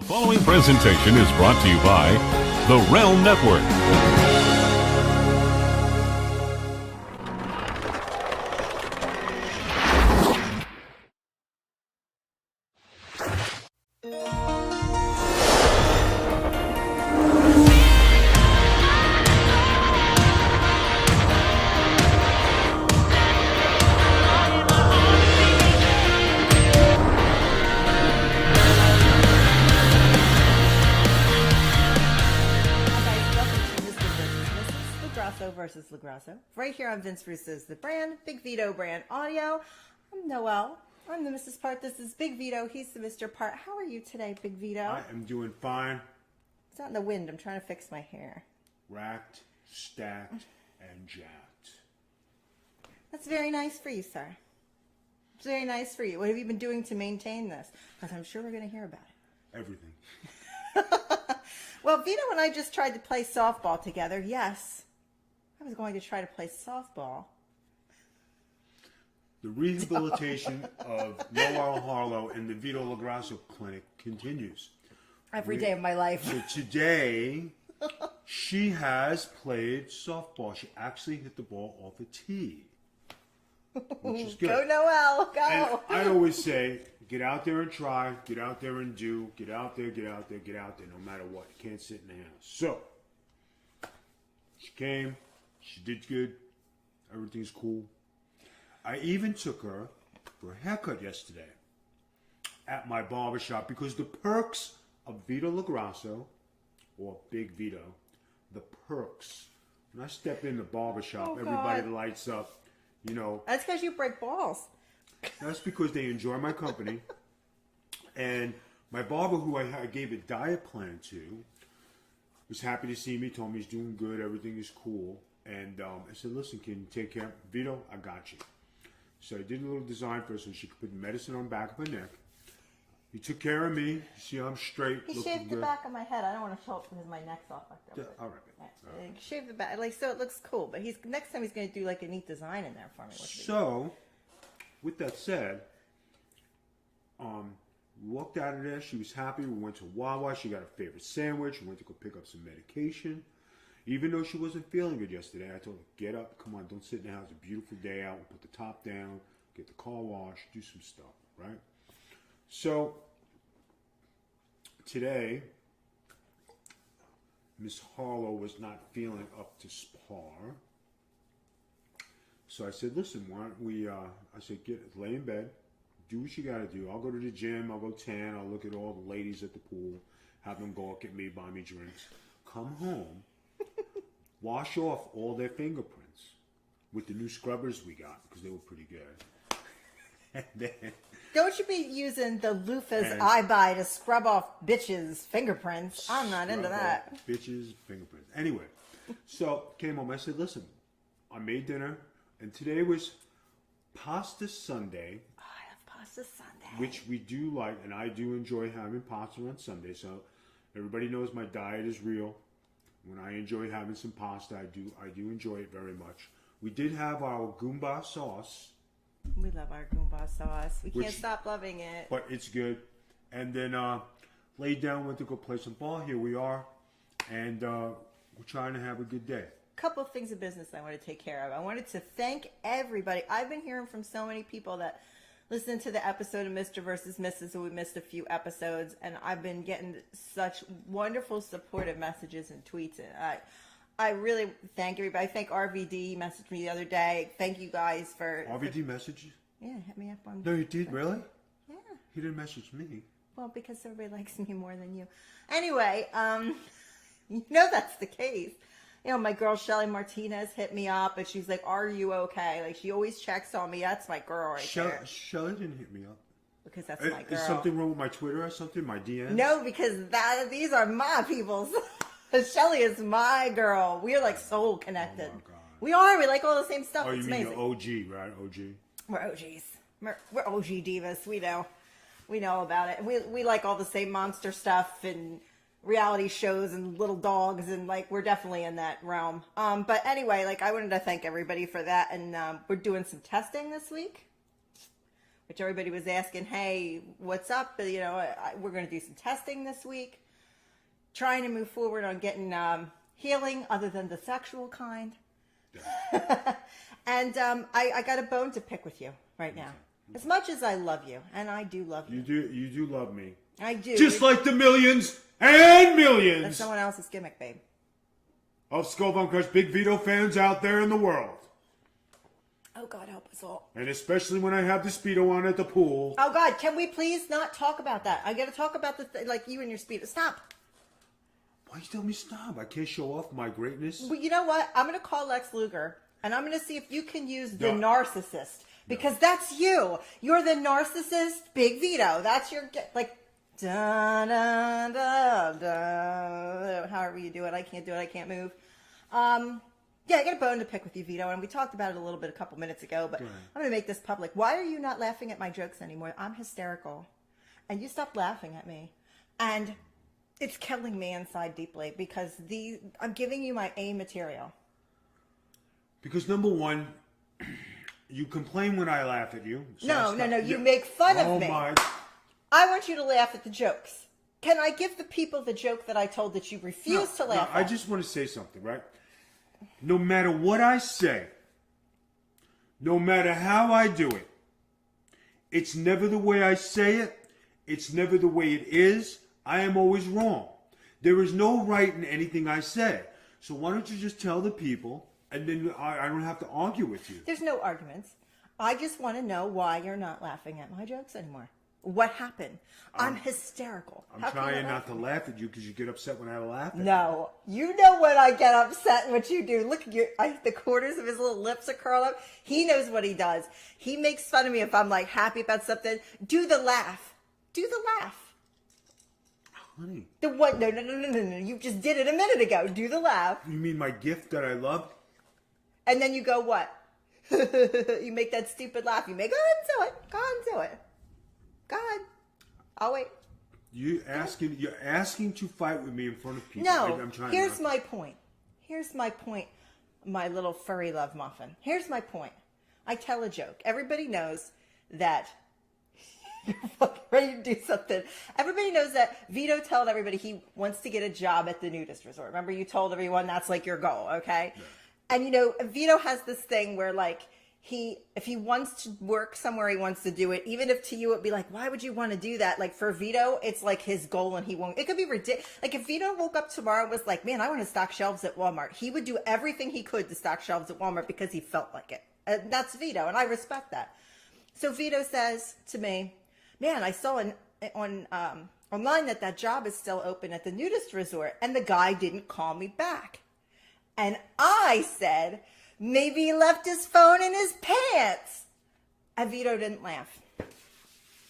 Following presentation is brought to you by the Realm Network. Versus Lagrasso. Right here on Vince Russo's The Brand, Big Vito Brand Audio. I'm Noel. I'm the Mrs. Part. This is Big Vito. He's the Mr. Part. How are you today, Big Vito? I am doing fine. It's not in the wind. I'm trying to fix my hair. Racked, stacked, and jacked. That's very nice for you, sir. It's very nice for you. What have you been doing to maintain this? Because I'm sure we're going to hear about it. Everything. Well, Vito and I just tried to play softball together. Yes. I was going to try to play softball. The rehabilitation of Noel Harlow in the Vito Lagrasso Clinic continues. Every day of my life. So today, she has played softball. She actually hit the ball off a tee, which is good. Go, Noel, go. And I always say, get out there and try. Get out there and do. Get out there, get out there, get out there, no matter what. You can't sit in the house. So, she came. She did good. Everything's cool. I even took her for a haircut yesterday at my barbershop because the perks of Vito Lagrasso, or Big Vito, the perks. When I step in the barbershop, everybody lights up. You know. That's because you break balls. That's because they enjoy my company. And my barber, who I gave a diet plan to, was happy to see me, told me he's doing good, everything is cool. And I said, listen, can you take care of Vito? I got you. So I did a little design for her so she could put medicine on the back of her neck. He took care of me. You see, I'm straight. He shaved the back of my head. I don't want to show it because my neck's off like that. All right. Shave the back, like, so it looks cool. But next time he's going to do like a neat design in there for me. So, with that said, walked out of there. She was happy. We went to Wawa. She got her favorite sandwich. We went to go pick up some medication. Even though she wasn't feeling good yesterday, I told her, get up, come on, don't sit in the house. It's a beautiful day out. We'll put the top down, get the car washed, do some stuff, right? So, today, Miss Harlow was not feeling up to par. So I said, listen, why don't we, I said, lay in bed, do what you got to do. I'll go to the gym, I'll go tan, I'll look at all the ladies at the pool, have them go out, get me, buy me drinks. Come home. Wash off all their fingerprints with the new scrubbers we got because they were pretty good. And then, don't you be using the loofah's eye buy to scrub off bitches' fingerprints. I'm not into that. Bitches' fingerprints. Anyway, so came home. I said, listen, I made dinner, and today was pasta Sunday. Oh, I love pasta Sunday. Which we do like, and I do enjoy having pasta on Sunday. So everybody knows my diet is real. When I enjoy having some pasta, I do enjoy it very much. We did have our Goomba sauce. We love our Goomba sauce. We can't stop loving it. But it's good. And then laid down, went to go play some ball. Here we are. And we're trying to have a good day. Couple of things of business I want to take care of. I wanted to thank everybody. I've been hearing from so many people that listened to the episode of Mr. versus Mrs. and we missed a few episodes, and I've been getting such wonderful supportive messages and tweets, and I really thank everybody. I thank RVD messaged me the other day. Thank you guys for RVD messaged you? Yeah, hit me up on. No, you did, really? Yeah. He didn't message me. Well, because everybody likes me more than you. Anyway, you know that's the case. You know, my girl Shelly Martinez hit me up, and she's like, "Are you okay?" Like, she always checks on me. That's my girl right there. Shelly didn't hit me up. Because that's my girl. Is something wrong with my Twitter or something? My DMs? No, because these are my people's. Shelly is my girl. We are like soul connected. Oh my God. We are. We like all the same stuff. Oh, it's you mean amazing. the OG, right? OG. We're OGs. We're OG divas. We know about it. We like all the same monster stuff and reality shows and little dogs, and like we're definitely in that realm. But anyway, like I wanted to thank everybody for that, and we're doing some testing this week. which everybody was asking, hey, what's up? But, we're going to do some testing this week. Trying to move forward on getting healing other than the sexual kind. And I got a bone to pick with you right now. As much as I love you, and I do love you. You do love me. I do. Just like the millions and millions. That's someone else's gimmick, babe. Of Skull Bump Crush Big Vito fans out there in the world. Oh, God, help us all. And especially when I have the Speedo on at the pool. Oh, God, can we please not talk about that? I got to talk about like you and your Speedo. Stop. Why you tell me stop? I can't show off my greatness. Well, you know what? I'm going to call Lex Luger, and I'm going to see if you can use the narcissist. Because that's you. You're the narcissist, Big Vito. That's your, like, da da da da. However you do it. I can't do it. I can't move. Yeah, I got a bone to pick with you, Vito, and we talked about it a little bit a couple minutes ago, but I'm going to make this public. Why are you not laughing at my jokes anymore? I'm hysterical. And you stopped laughing at me. And it's killing me inside deeply because I'm giving you my A material. Because number one, you complain when I laugh at you. So No. You make fun of me. My. I want you to laugh at the jokes. Can I give the people the joke that I told that you refuse to laugh at? I just want to say something, right? No matter what I say, no matter how I do it, it's never the way I say it. It's never the way it is. I am always wrong. There is no right in anything I say. So why don't you just tell the people, and then I don't have to argue with you. There's no arguments. I just want to know why you're not laughing at my jokes anymore. What happened? I'm hysterical. I'm trying not to laugh at you because you get upset when I laugh at you. No. You know when I get upset and what you do. Look, the corners of his little lips are curled up. He knows what he does. He makes fun of me if I'm like happy about something. Do the laugh. Do the laugh. Honey. The what? No. You just did it a minute ago. Do the laugh. You mean my gift that I love? And then you go what? You make that stupid laugh. You make, go on, do it. Go on, do it. Go ahead. I'll wait. You're asking to fight with me in front of people. No. I'm trying Here's my point. Here's my point, my little furry love muffin. Here's my point. I tell a joke. Everybody knows that you're fucking ready to do something. Everybody knows that Vito told everybody he wants to get a job at the nudist resort. Remember, you told everyone that's like your goal, okay? Yeah. And Vito has this thing where like if he wants to work somewhere, he wants to do it. Even if to you it'd be like, why would you want to do that? Like for Vito, it's like his goal and he won't. It could be ridiculous. Like if Vito woke up tomorrow and was like, man, I want to stock shelves at Walmart. He would do everything he could to stock shelves at Walmart because he felt like it. And that's Vito, and I respect that. So Vito says to me, man, I saw online that job is still open at the nudist resort, and the guy didn't call me back. And I said, maybe he left his phone in his pants. And Vito didn't laugh.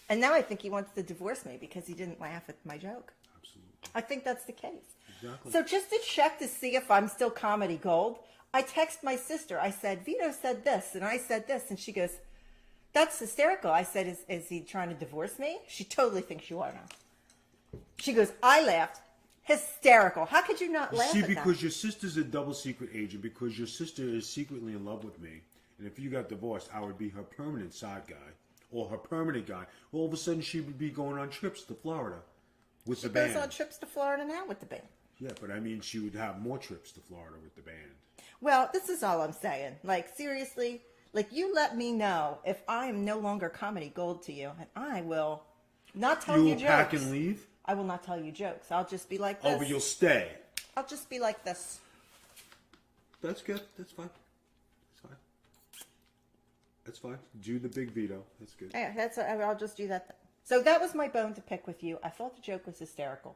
And now I think he wants to divorce me because he didn't laugh at my joke. Absolutely. I think that's the case. Exactly. So just to check to see if I'm still comedy gold, I text my sister. I said, Vito said this, and I said this. And she goes, that's hysterical. I said, is he trying to divorce me? She totally thinks you are now. She goes, I laughed. Hysterical. How could you not laugh at that? Because your sister's a double secret agent, because your sister is secretly in love with me. And if you got divorced, I would be her permanent side guy or her permanent guy. All of a sudden, she would be going on trips to Florida with the band. She goes on trips to Florida now with the band. Yeah, but I mean, she would have more trips to Florida with the band. Well, this is all I'm saying. Like, seriously, like, you let me know if I am no longer comedy gold to you, and I will not tell you jokes. You will pack and leave? I will not tell you jokes. I'll just be like this. Oh, but you'll stay. I'll just be like this. That's good. That's fine. That's fine. That's fine. Do the big Vito. That's good. Yeah, I'll just do that. So that was my bone to pick with you. I thought the joke was hysterical.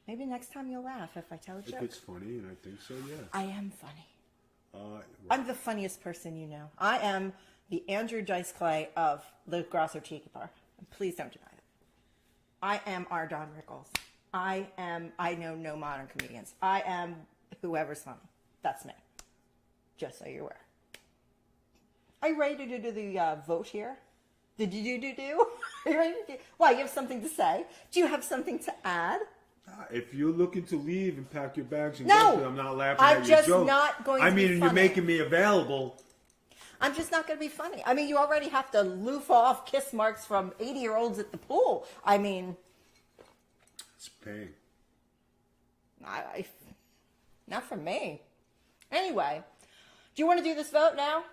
Maybe next time you'll laugh if I tell a joke. If it's funny, and I think so, yeah. I am funny. Well, I'm the funniest person you know. I am the Andrew Dice Clay of the Grosser Tiki Bar. Please don't deny it. I am our Don Rickles. I know no modern comedians. I am whoever's funny. That's me. Just so you're aware. Are you ready to do the vote here? Did you do? Are you ready to do? Why, you have something to say? Do you have something to add? If you're looking to leave and pack your bags and no, go, I'm not laughing I'm at your just joke. not going to I mean, be you're funny. making me available. I'm just not going to be funny. I mean, you already have to loof off kiss marks from 80-year-olds at the pool. I mean, It's pain. Not for me. Anyway, do you want to do this vote now?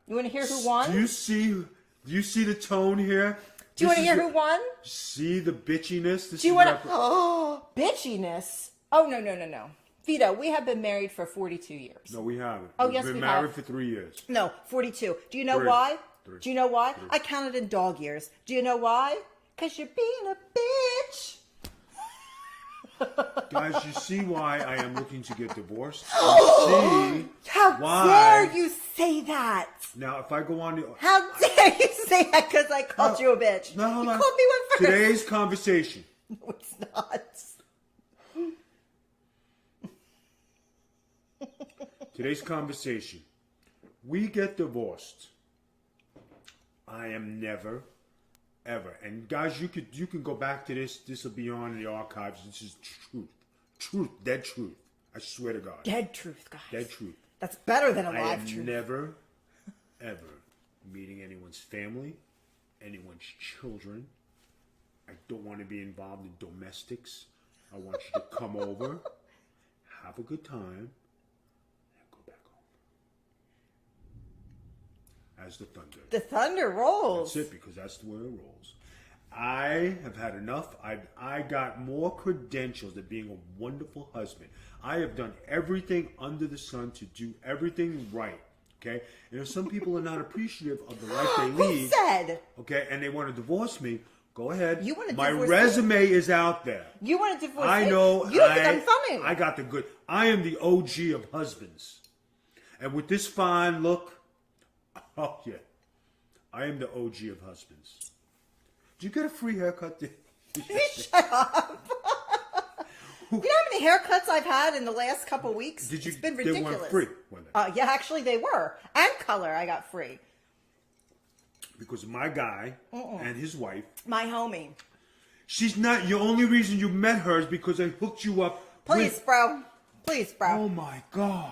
You want to hear who won? Do you see the tone here? Do you want to hear who won? See the bitchiness? Do you want to? Oh, bitchiness. Oh, no. Vito, we have been married for 42 years. No, we haven't. Oh, We've yes, been we married have. for 3 years. No, 42. Do you know Three. why? Three. Do you know why? Three. I counted in dog years. Do you know why? Because you're being a bitch. Guys, you see why I am looking to get divorced? You see How why? dare you say that? Now, if I go on the... How dare you say that because I called you a bitch? No, hold you on. called me one first. Today's conversation. No, it's not. Today's conversation. We get divorced. I am never, ever. And guys, you can go back to this. This will be on the archives. This is truth. Truth. Dead truth. I swear to God. Dead truth, guys. Dead truth. That's better than a I live am truth. never, ever meeting anyone's family, anyone's children. I don't want to be involved in domestics. I want you to come over, have a good time, and go back home. As the thunder. The thunder rolls. That's it, because that's the way it rolls. I have had enough. I got more credentials of being a wonderful husband. I have done everything under the sun to do everything right. Okay? And if some people are not appreciative of the life they lead, Who said? okay, and they want to divorce me, go ahead. You want to My divorce resume is out there. You want to divorce I me? know. You don't think I'm funny. I got the good. I am the OG of husbands. And with this fine look, oh yeah, I am the OG of husbands. Did you get a free haircut? Shut up. You know how many haircuts I've had in the last couple weeks? Did you? It's been They ridiculous. weren't free, were they? Yeah, actually they were. And color I got free. Because my guy and his wife. My homie. She's not. The only reason you met her is because I hooked you up. Please, with, bro. Please, bro. Oh my God.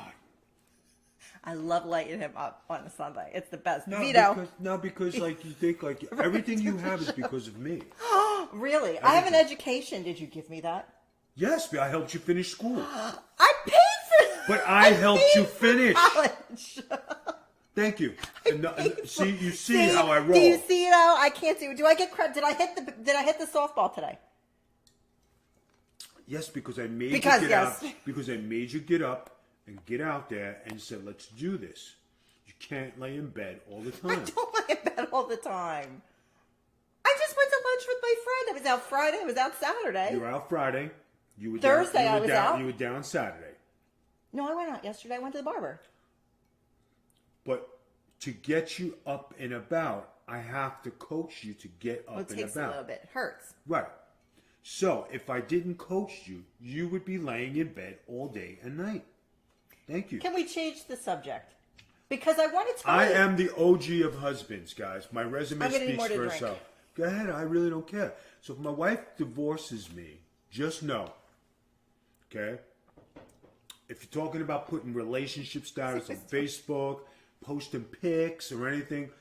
I love lighting him up on a Sunday. It's the best. No, Vito. because like you think like everything you have is because of me. Really? I have an education. Did you give me that? Yes, but I helped you finish school. I paid for But I helped paid you for finish. college. Thank you. See, you see See, how I roll. Do you see though? I can't do. Do I get credit? Did I hit the softball today? Yes, because I made Because, you get yes. up. Because I made you get up and get out there and said, "Let's do this." You can't lay in bed all the I time. don't lay in bed all the time. I just went to lunch with my friend. I was out Friday. I was out Saturday. You were out Friday. You were Thursday, down, you I were was down, out. You were down Saturday. No, I went out yesterday. I went to the barber. But to get you up and about, I have to coach you to get up Well, it and takes about. a little bit. It hurts. Right. So if I didn't coach you, you would be laying in bed all day and night. Thank you. Can we change the subject? Because I want to tell I you. am the OG of husbands, guys. My resume I'm gonna need speaks more to for drink. itself. Go ahead. I really don't care. So if my wife divorces me, just know, okay? If you're talking about putting relationship status on Facebook, posting pics or anything,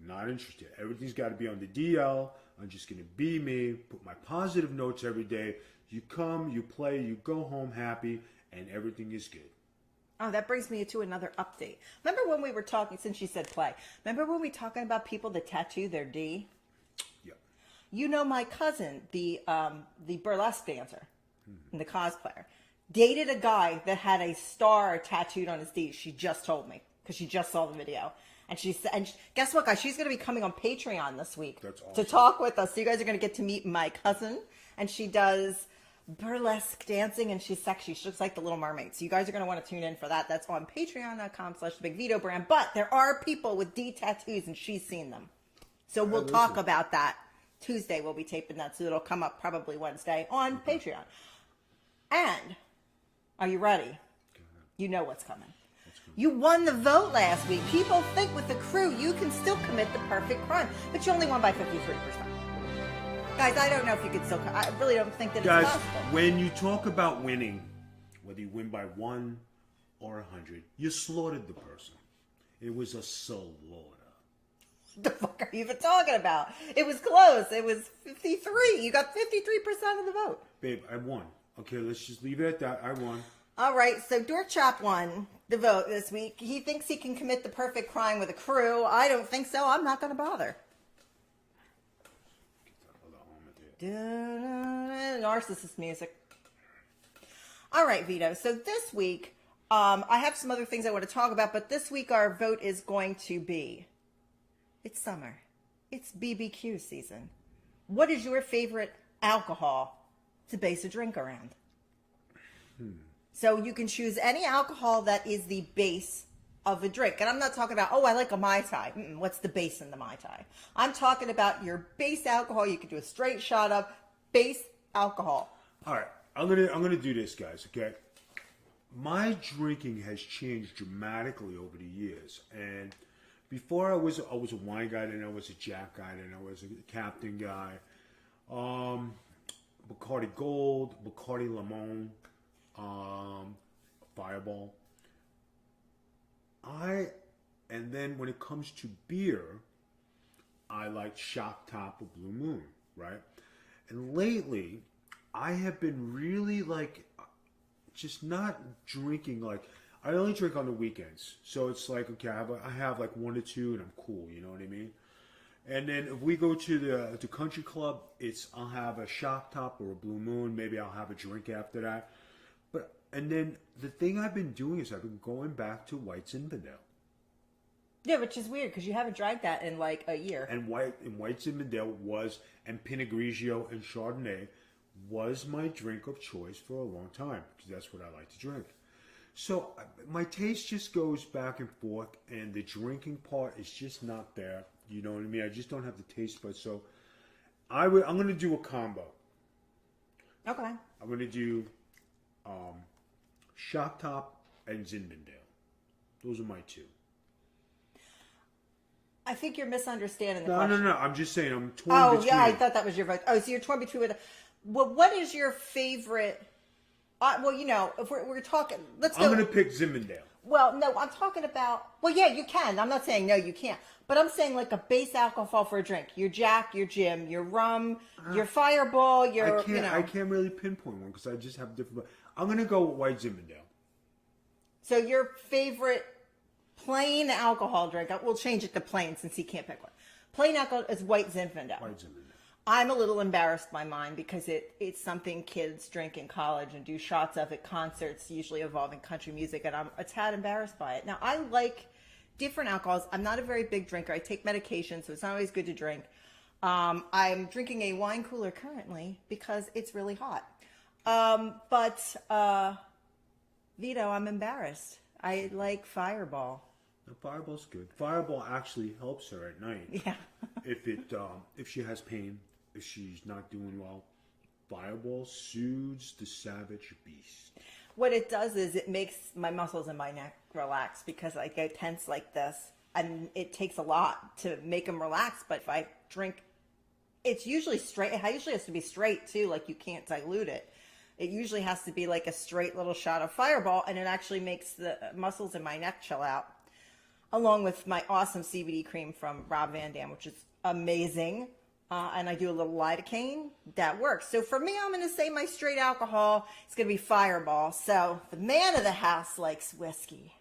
I'm not interested. Everything's got to be on the DL. I'm just going to be me, put my positive notes every day. You come, you play, you go home happy, and everything is good. Oh, that brings me to another update. Remember when we were talking, since you said play, remember when we were talking about people that tattoo their D? Yep. You know my cousin, the burlesque dancer and the cosplayer, dated a guy that had a star tattooed on his D. She just told me because she just saw the video. And she said, and guess what, guys? She's going to be coming on Patreon this week That's awesome. to talk with us. So you guys are going to get to meet my cousin, and she does burlesque dancing, and she's sexy. She looks like the Little Mermaid. So you guys are going to want to tune in for that. That's on patreon.com/BigVito brand. But there are people with D tattoos, and she's seen them. So we'll talk about that. Tuesday we'll be taping that, so it'll come up probably Wednesday on Patreon. And are you ready? You know what's coming. You won the vote last week. People think with the crew you can still commit the perfect crime, but you only won by 53%. Guys, I don't know if you could still. I really don't think that Guys, it's possible. when you talk about winning, whether you win by 1 or 100, you slaughtered the person. It was a slaughter. What the fuck are you even talking about? It was close. It was 53. You got 53% of the vote. Babe, I won. Okay, let's just leave it at that. I won. All right, so Dorkchop won the vote this week. He thinks he can commit the perfect crime with a crew. I don't think so. I'm not going to bother. Narcissist music. All right, Vito. So this week, I have some other things I want to talk about, but this week our vote is going to be, it's summer. It's BBQ season. What is your favorite alcohol to base a drink around? So you can choose any alcohol that is the base of a drink. And I'm not talking about, oh, I like a Mai Tai. What's the base in the Mai Tai? I'm talking about your base alcohol. You can do a straight shot of base alcohol. All right, I'm gonna do this, guys. Okay, my drinking has changed dramatically over the years. And before I was a wine guy, then I was a Jack guy, then I was a Captain guy. Bacardi Gold, Bacardi Limon, Fireball. And then when it comes to beer, I like Shock Top or Blue Moon, right? And lately, I have been really like, just not drinking like, I only drink on the weekends. So it's like, okay, I have like 1 or 2 and I'm cool, you know what I mean? And then if we go to the country club, I'll have a Shock Top or a Blue Moon. Maybe I'll have a drink after that. And then the thing I've been doing is I've been going back to White Zinfandel. Yeah, which is weird because you haven't drank that in like a year. And White Zinfandel and Pinot Grigio and Chardonnay was my drink of choice for a long time because that's what I like to drink. So my taste just goes back and forth, and the drinking part is just not there. You know what I mean? I just don't have the taste buds. So I'm going to do a combo. Okay. I'm going to do Shock Top and Zinfandel. Those are my 2. I think you're misunderstanding the question. No. I'm just saying I'm torn between. between. Oh, yeah, I thought that was your vote. Oh, so you're torn between. Well, what is your favorite? Well, you know, if we're talking, let's go. I'm going to pick Zinfandel. Well, no, I'm talking about. Well, yeah, you can. I'm not saying no, you can't. But I'm saying like a base alcohol for a drink. Your Jack, your Jim, your rum, your Fireball, your. I can't really pinpoint one because I just have different. I'm going to go with White Zinfandel. So your favorite plain alcohol drink? We'll change it to plain since he can't pick one. Plain alcohol is White Zinfandel. White Zinfandel. I'm a little embarrassed by mine because it's something kids drink in college and do shots of at concerts, usually involving country music, and I'm a tad embarrassed by it. Now, I like different alcohols. I'm not a very big drinker. I take medication, so it's not always good to drink. I'm drinking a wine cooler currently because it's really hot. But Vito, I'm embarrassed. I like Fireball. The Fireball's good. Fireball actually helps her at night. Yeah. if she has pain, if she's not doing well, Fireball soothes the savage beast. What it does is it makes my muscles in my neck relax because I get tense like this, and it takes a lot to make them relax. But if I drink, it's usually straight. It usually has to be straight too. Like you can't dilute it. It usually has to be like a straight little shot of Fireball, and it actually makes the muscles in my neck chill out. Along with my awesome CBD cream from Rob Van Dam, which is amazing. And I do a little lidocaine. That works. So for me, I'm going to say my straight alcohol is going to be Fireball. So the man of the house likes whiskey.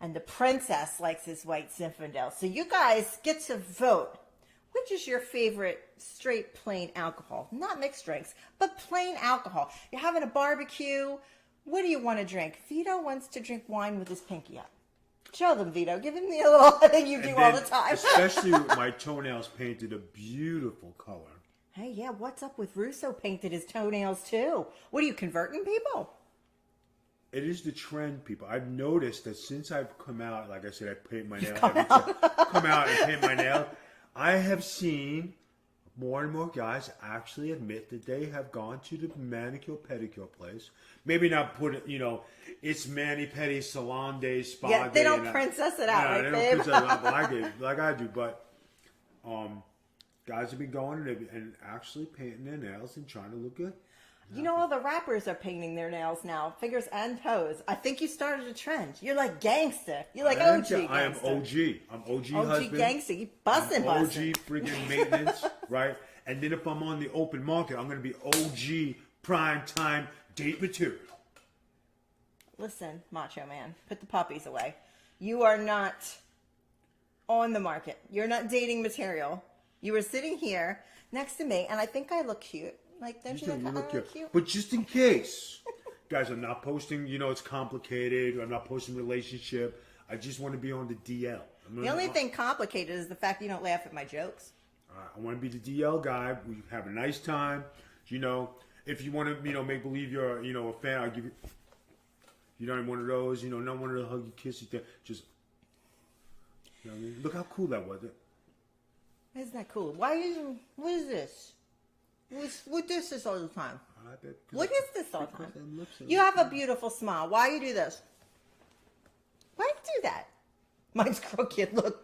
And the princess likes his White Zinfandel. So you guys get to vote. Which is your favorite straight plain alcohol? Not mixed drinks, but plain alcohol. You're having a barbecue. What do you want to drink? Vito wants to drink wine with his pinky up. Show them, Vito. Give him the little thing you do all the time. Especially with my toenails painted a beautiful color. Hey, yeah, what's up with Russo painted his toenails too? What are you, converting people? It is the trend, people. I've noticed that since I've come out, like I said, I paint my nails. Come out and paint my nails. I have seen more and more guys actually admit that they have gone to the manicure pedicure place. Maybe not put it, it's mani pedi salon day, spa day. Yeah, they don't princess it out, right, they babe? don't princess it out like I do. But guys have been going and actually painting their nails and trying to look good. You know, all the rappers are painting their nails now, fingers and toes. I think you started a trend. You're like gangster. You're like OG gangster. I am OG. I'm OG husband. OG gangster. You bussin'. OG friggin' maintenance, right? And then if I'm on the open market, I'm going to be OG prime time date material. Listen, Macho Man, put the puppies away. You are not on the market. You're not dating material. You were sitting here next to me, and I think I look cute. Like, don't you think I look cute? But just in case, guys, I'm not posting, it's complicated. I'm not posting relationship. I just want to be on the DL. The only thing complicated is the fact you don't laugh at my jokes. I want to be the DL guy. We have a nice time. If you want to, make believe you're, a fan, I'll give you, not one of those, not one of the huggy, kissy things. Just, look how cool that was. Isn't that cool? What is this? What does this all the time? What is this all the time? You have a beautiful smile. Why you do this? Why do you do that? Mine's crooked. Look.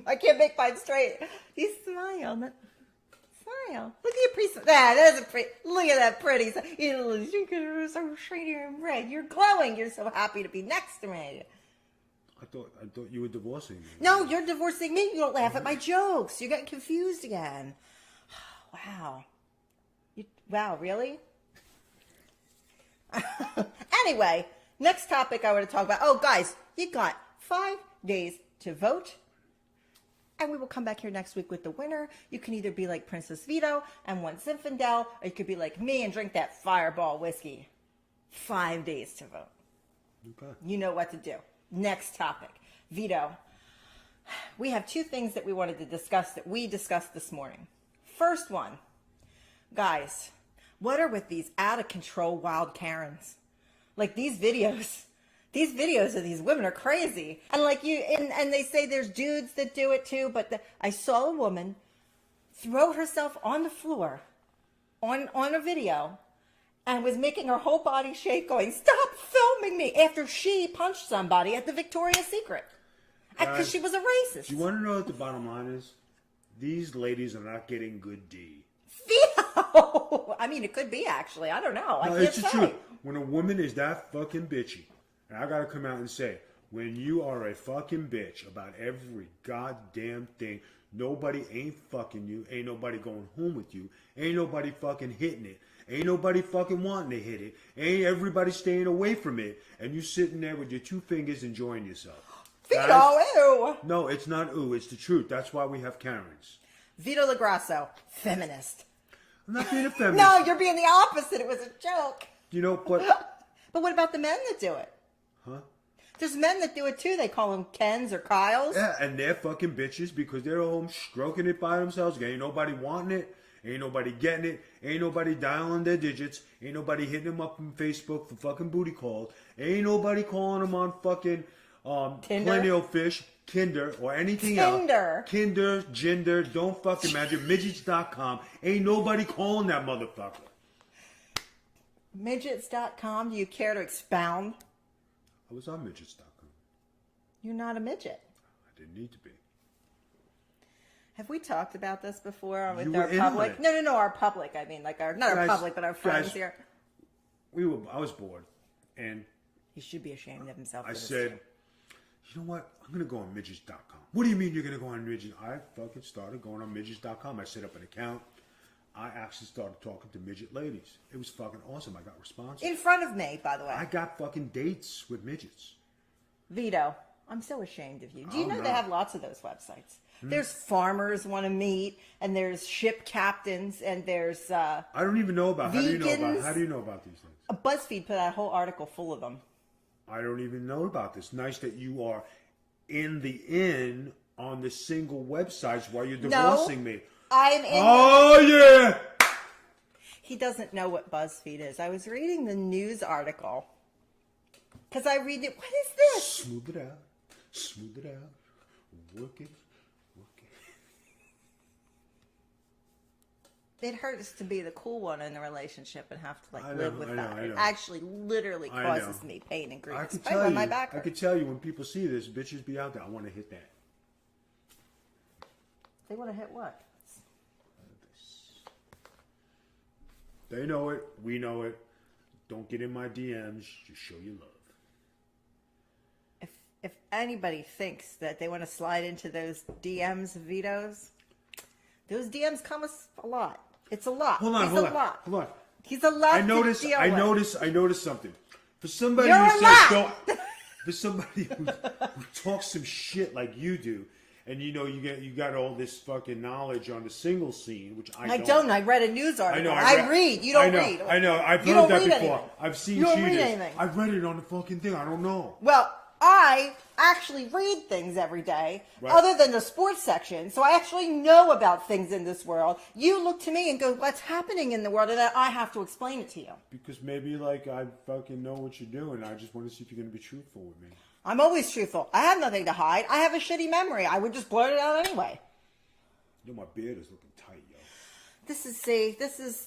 I can't make mine straight. You smile. Smile. Look at your pretty. That's a pretty. Look at that pretty. You're so shiny and red. You're glowing. You're so happy to be next to me. I thought you were divorcing me. No, you're divorcing me. You don't laugh at my jokes. You're getting confused again. Wow. Wow, really? Anyway, next topic I want to talk about. Oh, guys, you got 5 days to vote. And we will come back here next week with the winner. You can either be like Princess Vito and want Zinfandel, or you could be like me and drink that Fireball whiskey. 5 days to vote. Okay. You know what to do. Next topic. Vito, we have 2 things that we wanted to discuss that we discussed this morning. First one, guys, what are with these out of control wild Karens? Like these videos of these women are crazy. And like and they say there's dudes that do it too, but I saw a woman throw herself on the floor on a video and was making her whole body shake going, "Stop filming me," after she punched somebody at the Victoria's Secret. Because she was a racist. Do you want to know what the bottom line is? These ladies are not getting good D. Vito! I mean, it could be actually. I don't know. No, it's the truth. When a woman is that fucking bitchy, and I gotta come out and say, when you are a fucking bitch about every goddamn thing, nobody ain't fucking you, ain't nobody going home with you, ain't nobody fucking hitting it, ain't nobody fucking wanting to hit it, ain't everybody staying away from it, and you sitting there with your 2 fingers enjoying yourself. Vito, ew! No, it's not ooh, it's the truth. That's why we have Karens. Vito LaGrasso, feminist. I'm not being a feminist. No, you're being the opposite. It was a joke. But what about the men that do it? Huh? There's men that do it too. They call them Kens or Kyles. Yeah, and they're fucking bitches because they're home stroking it by themselves. Ain't nobody wanting it. Ain't nobody getting it. Ain't nobody dialing their digits. Ain't nobody hitting them up on Facebook for fucking booty calls. Ain't nobody calling them on fucking Plenty of Fish, Kinder, or anything else. Kinder, Gender, don't fucking imagine. Midgets.com. Ain't nobody calling that motherfucker. Midgets.com, do you care to expound? I was on Midgets.com. You're not a midget. I didn't need to be. Have we talked about this before with our public? No, our public. I mean, like our public, but our friends here. I was bored, and he should be ashamed of himself. I said, you know what? I'm going to go on Midgets.com. What do you mean you're going to go on Midgets? I fucking started going on Midgets.com. I set up an account. I actually started talking to midget ladies. It was fucking awesome. I got responses. In front of me, by the way. I got fucking dates with midgets. Vito, I'm so ashamed of you. Do you know they have lots of those websites? There's farmers want to meet, and there's ship captains, and there's I don't even know about. vegans. How do you know about these things? BuzzFeed put out a whole article full of them. I don't even know about this. Nice that you are in on the single websites while you're divorcing me. I'm in. Oh, yeah! He doesn't know what BuzzFeed is. I was reading the news article. Because I read it. What is this? Smooth it out. Smooth it out. Work it. It hurts to be the cool one in the relationship and have to live with that. I know. It actually literally causes me pain and grief. I could tell you when people see this, bitches be out there. I want to hit that. They want to hit what? They know it. We know it. Don't get in my DMs. Just show your love. If anybody thinks that they want to slide into those DMs of Vito's, those DMs come with a lot. It's a lot. Hold on. Hold on. He's a lot. I noticed something. For somebody You're who a says lot. don't, for somebody who talks some shit like you do, and you got all this fucking knowledge on the single scene, which I don't. I read a news article. I read. You don't read. I know. I've You heard don't that read before. anything. I've seen You don't cheaters. read anything. I've read it on the fucking thing. I don't know. Well, I actually read things every day, Right. other than the sports section. So I actually know about things in this world. You look to me and go, what's happening in the world? And I have to explain it to you. Because maybe I fucking know what you're doing. I just want to see if you're going to be truthful with me. I'm always truthful. I have nothing to hide. I have a shitty memory. I would just blurt it out anyway. You know, my beard is looking tight, yo.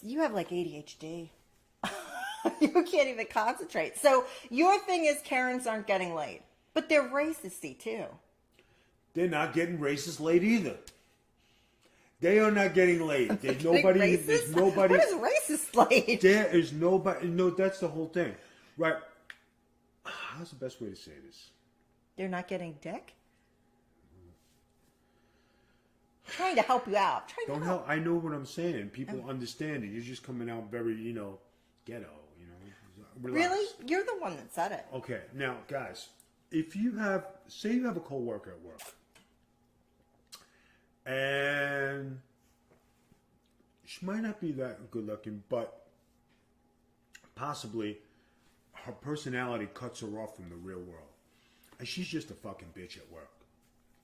You have like ADHD. You can't even concentrate. So your thing is Karens aren't getting laid. But they're racisty too. They're not getting racist laid either. They are not getting laid. There's nobody. There's nobody. What is racist laid? There is nobody. No, that's the whole thing, right? How's the best way to say this? They're not getting dick? I'm trying to help you out. Don't help. I know what I'm saying. People understand it. You're just coming out very, ghetto. Relax. Really? You're the one that said it. Okay, now, guys, if you say you have a coworker at work, and she might not be that good looking, but possibly her personality cuts her off from the real world. And she's just a fucking bitch at work.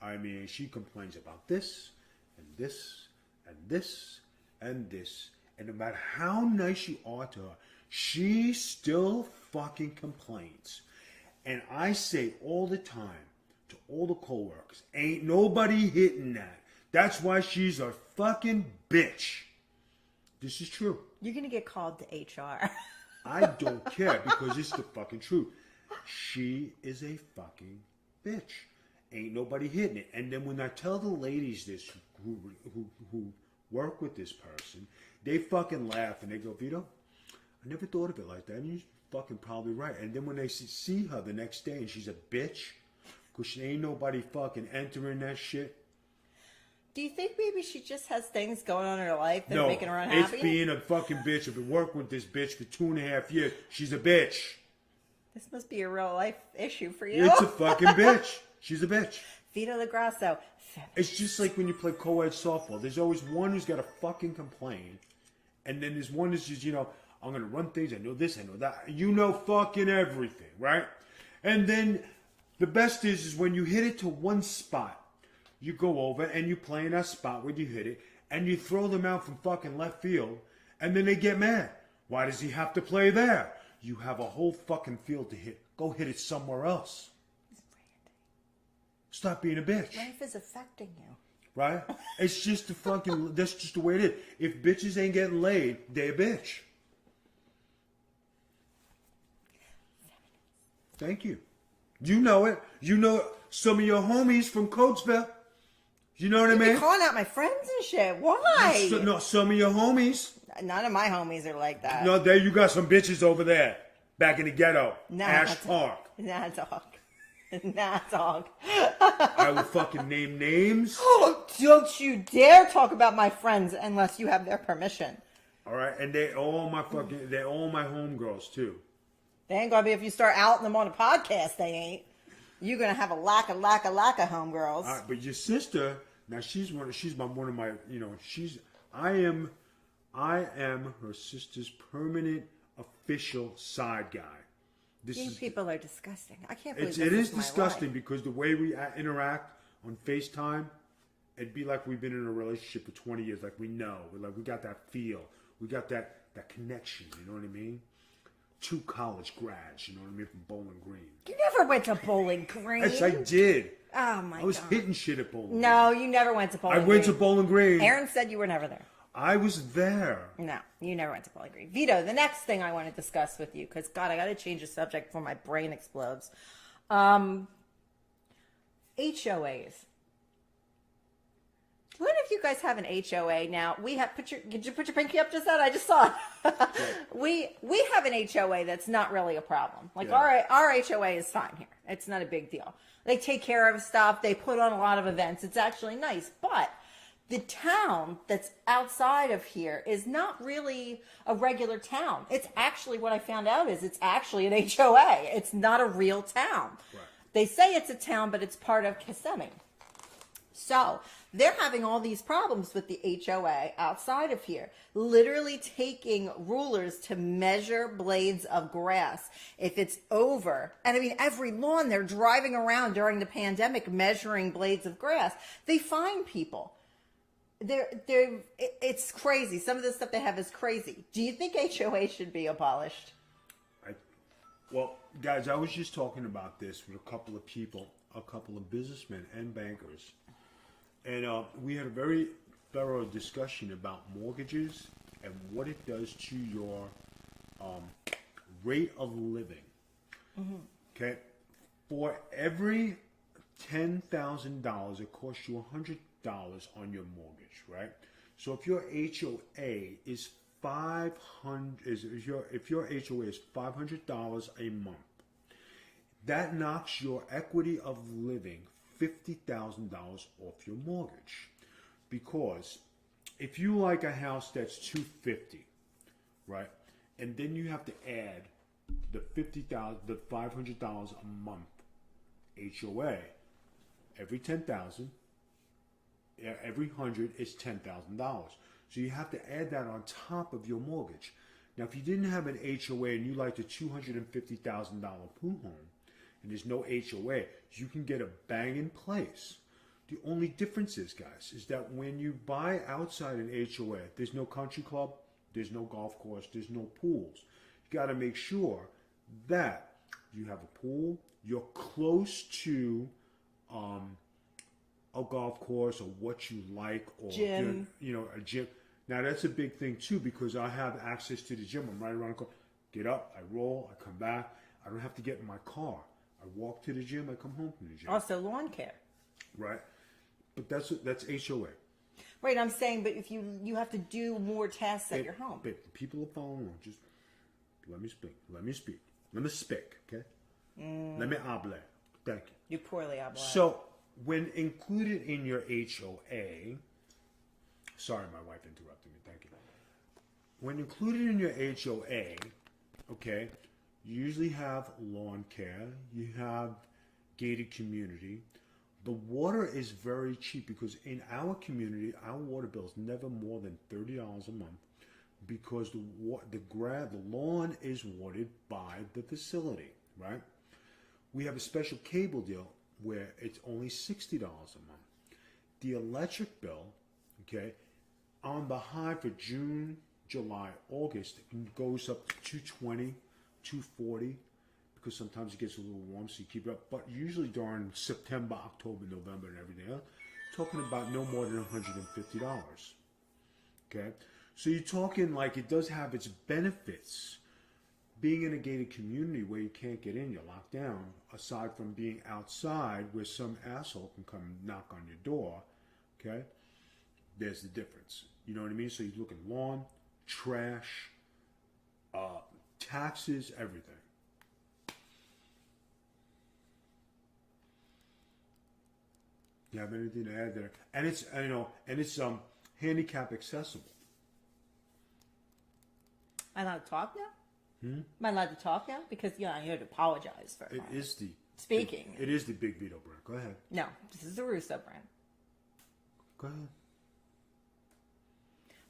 I mean, she complains about this, and this, and this, and this. And no matter how nice you are to her, she still fucking complains. And I say all the time to all the coworkers, ain't nobody hitting that. That's why she's a fucking bitch. This is true. You're going to get called to HR. I don't care because it's the fucking truth. She is a fucking bitch. Ain't nobody hitting it. And then when I tell the ladies this who work with this person, they fucking laugh and they go, Vito, I never thought of it like that. And you're fucking probably right. And then when they see her the next day and she's a bitch, because she ain't nobody fucking entering that shit. Do you think maybe she just has things going on in her life that are making her unhappy? It's being a fucking bitch. I've been working with this bitch for 2.5 years. She's a bitch. This must be a real life issue for you. It's a fucking bitch. She's a bitch. Vito LaGrasso. It's just like when you play co-ed softball. There's always one who's got to fucking complain. And then there's one that's just, I'm going to run things. I know this, I know that. You know fucking everything, right? And then the best is when you hit it to one spot. You go over and you play in that spot where you hit it. And you throw them out from fucking left field. And then they get mad. Why does he have to play there? You have a whole fucking field to hit. Go hit it somewhere else. Stop being a bitch. Life is affecting you. Right? It's just the fucking, that's just the way it is. If bitches ain't getting laid, they a bitch. Thank you. You know it. You know some of your homies from Coatesville. You know what I mean? You're calling out my friends and shit. Why? No, some of your homies. None of my homies are like that. No, there you got some bitches over there. Back in the ghetto. Ash Park. Nah, dog. Nah, dog. I will fucking name names. Don't you dare talk about my friends unless you have their permission. All right, and they're all my homegirls too. They ain't gonna be if you start outing them on a podcast. They ain't. You're gonna have a lack of homegirls. All right, but your sister, now she's one of my, I am her sister's permanent official side guy. These people are disgusting. I can't believe it is my disgusting life. because the way we interact on FaceTime, it'd be like we've been in a relationship for 20 years. Like we know, we got that feel, we got that connection. You know what I mean? 2 college grads. You know what I mean? From Bowling Green. You never went to Bowling Green. Yes, I did. Oh my god! I was hitting shit at Bowling Green. No, you never went to Bowling Green. I went to Bowling Green. Aaron said you were never there. I was there. No, you never went to Bowling Green. Vito, the next thing I want to discuss with you, because God, I got to change the subject before my brain explodes. HOAs. What have like you guys have an HOA now. We have did you put your pinky up just then? I just saw it. we have an HOA that's not really a problem. Like our HOA is fine here. It's not a big deal. They take care of stuff. They put on a lot of events. It's actually nice. But the town that's outside of here is not really a regular town. It's actually, what I found out is it's actually an HOA. It's not a real town. Right. They say it's a town, but it's part of Kissimmee. So they're having all these problems with the HOA outside of here, literally taking rulers to measure blades of grass. If it's over, and I mean, every lawn they're driving around during the pandemic measuring blades of grass, they fine people. It's crazy. Some of the stuff they have is crazy. Do you think HOA should be abolished? Well, guys, I was just talking about this with a couple of people, a couple of businessmen and bankers. And we had a very thorough discussion about mortgages and what it does to your rate of living. Mm-hmm. Okay? For every $10,000, it costs you $100 on your mortgage, right? So if your HOA is if your HOA is $500 a month, that knocks your equity of living $50,000 off your mortgage. Because if you like a house that's $250,000, right, and then you have to add the $500 a month HOA, every $10,000, every 100 is $10,000. So you have to add that on top of your mortgage. Now, if you didn't have an HOA and you liked a $250,000 pool home, and there's no HOA, you can get a bang in place. The only difference is, guys, is that when you buy outside an HOA, there's no country club, there's no golf course, there's no pools. You got to make sure that you have a pool, you're close to a golf course or what you like, or gym. A gym. Now that's a big thing too, because I have access to the gym. I'm right around the corner. Get up, I roll, I come back. I don't have to get in my car. I walk to the gym, I come home from the gym. Also lawn care. Right. But that's HOA. Right, I'm saying, but if you have to do more tasks at your home. But people are following along. Just let me speak. Let me speak. Let me speak, okay? Let me hablar. Thank you. You poorly hablar. So, when included in your HOA, sorry, my wife interrupted me. Thank you. When included in your HOA, okay, you usually have lawn care, you have gated community. The water is very cheap because in our community, our water bill is never more than $30 a month because the lawn is watered by the facility, right? We have a special cable deal where it's only $60 a month. The electric bill, okay, on the high for June, July, August, it goes up to $220, $240, because sometimes it gets a little warm, so you keep it up. But usually during September, October, November, and everything else, talking about no more than $150. Okay, so you're talking like it does have its benefits. Being in a gated community where you can't get in, you're locked down, aside from being outside where some asshole can come knock on your door, okay, there's the difference. You know what I mean? So you look at lawn, trash, taxes, everything. You have anything to add there? And it's handicap accessible. Am I allowed to talk now? Am I allowed to talk now? Because I had to apologize for It is the speaking. It is the Big Vito brand. Go ahead. No, this is the Russo brand. Go ahead.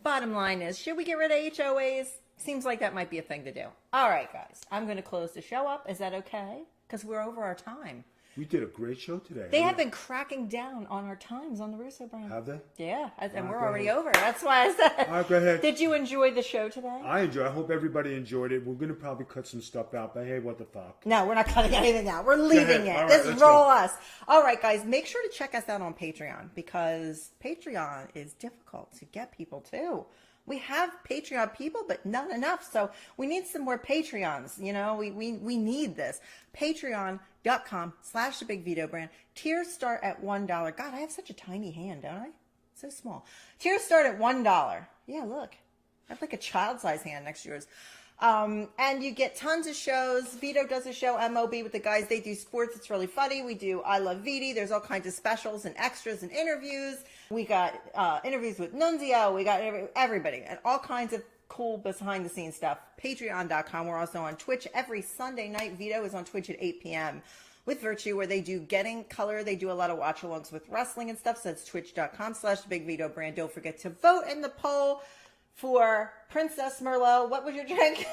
Bottom line is, should we get rid of HOAs? Seems like that might be a thing to do. All right, guys, I'm going to close the show up. Is that okay? Because we're over our time. We did a great show today. They have been cracking down on our times on the Russo brand. Have they? Yeah, and All right, we're go already ahead. over. That's why I said. All right, go ahead. Did you enjoy the show today? I enjoyed it. I hope everybody enjoyed it. We're going to probably cut some stuff out, but hey, what the fuck? No, we're not cutting anything out. We're leaving it. All right, Let's let's roll go. us. All right, guys, make sure to check us out on Patreon because Patreon is difficult to get people to. We have Patreon people, but not enough. So we need some more Patreons. We need this. Patreon.com/the Big Vito brand. Tiers start at $1. God, I have such a tiny hand, don't I? So small. Tiers start at $1. Yeah, look. I have like a child-sized hand next to yours. And you get tons of shows. Vito does a show, MOB, with the guys. They do sports. It's really funny. We do I Love Viti. There's all kinds of specials and extras and interviews. We got interviews with Nunzio. We got everybody and all kinds of cool behind-the-scenes stuff. Patreon.com. We're also on Twitch every Sunday night. Vito is on Twitch at 8 p.m. with Virtue, where they do Getting Color. They do a lot of watch-alongs with wrestling and stuff. So that's twitch.com/BigVitoBrand. Don't forget to vote in the poll for Princess Merlot. What was your drink?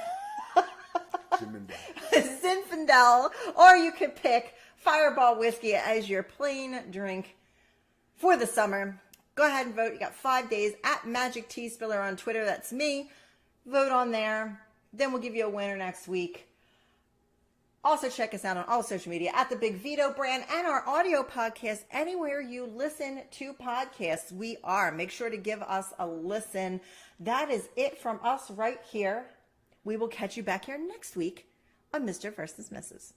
Zinfandel. Or you could pick Fireball Whiskey as your plain drink for the summer. Go ahead and vote. You got 5 days at Magic Tea Spiller on Twitter. That's me. Vote on there. Then we'll give you a winner next week. Also, check us out on all social media at the Big Vito Brand and our audio podcast anywhere you listen to podcasts. We are. Make sure to give us a listen. That is it from us right here. We will catch you back here next week on Mr. vs. Mrs.